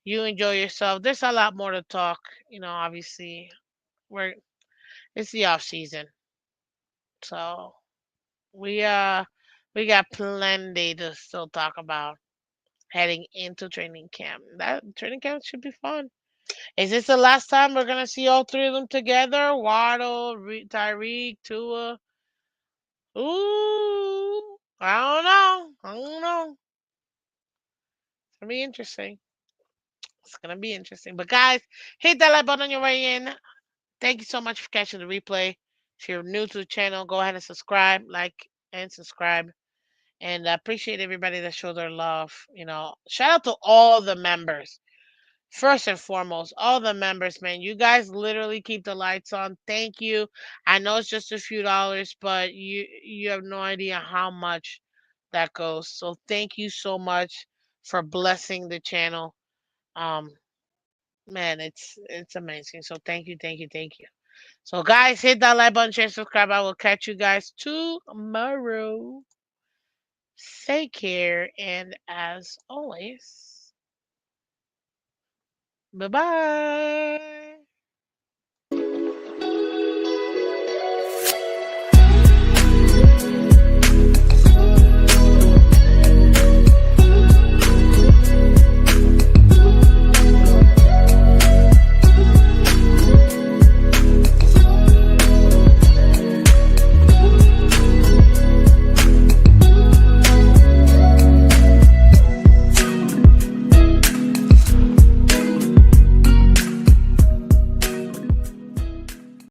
You enjoy yourself. There's a lot more to talk. Obviously, we're it's the off season, so we uh we got plenty to still talk about heading into training camp. That training camp should be fun. Is this the last time we're gonna see all three of them together? Waddle, Tyreek, Tua. Ooh, I don't know. I don't know. It's gonna be interesting. It's gonna be interesting. But guys, hit that like button on your way in. Thank you so much for catching the replay. If you're new to the channel, go ahead and subscribe, like, and subscribe. And I appreciate everybody that showed their love. Shout out to all the members. First and foremost, all the members, man, you guys literally keep the lights on. Thank you. I know it's just a few dollars, but you have no idea how much that goes. So thank you so much for blessing the channel. Um, man, it's amazing. So thank you, thank you, thank you. So guys, hit that like button, share, subscribe. I will catch you guys tomorrow. Take care, and as always, bye bye.